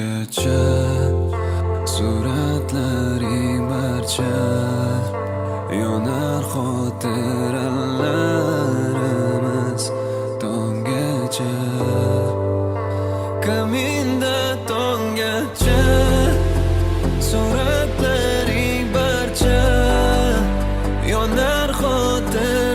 Tonggacha suratlaring barcha yonar xotiralarimiz tonggacha kaminda tonggacha suratlaring barcha yonar xotir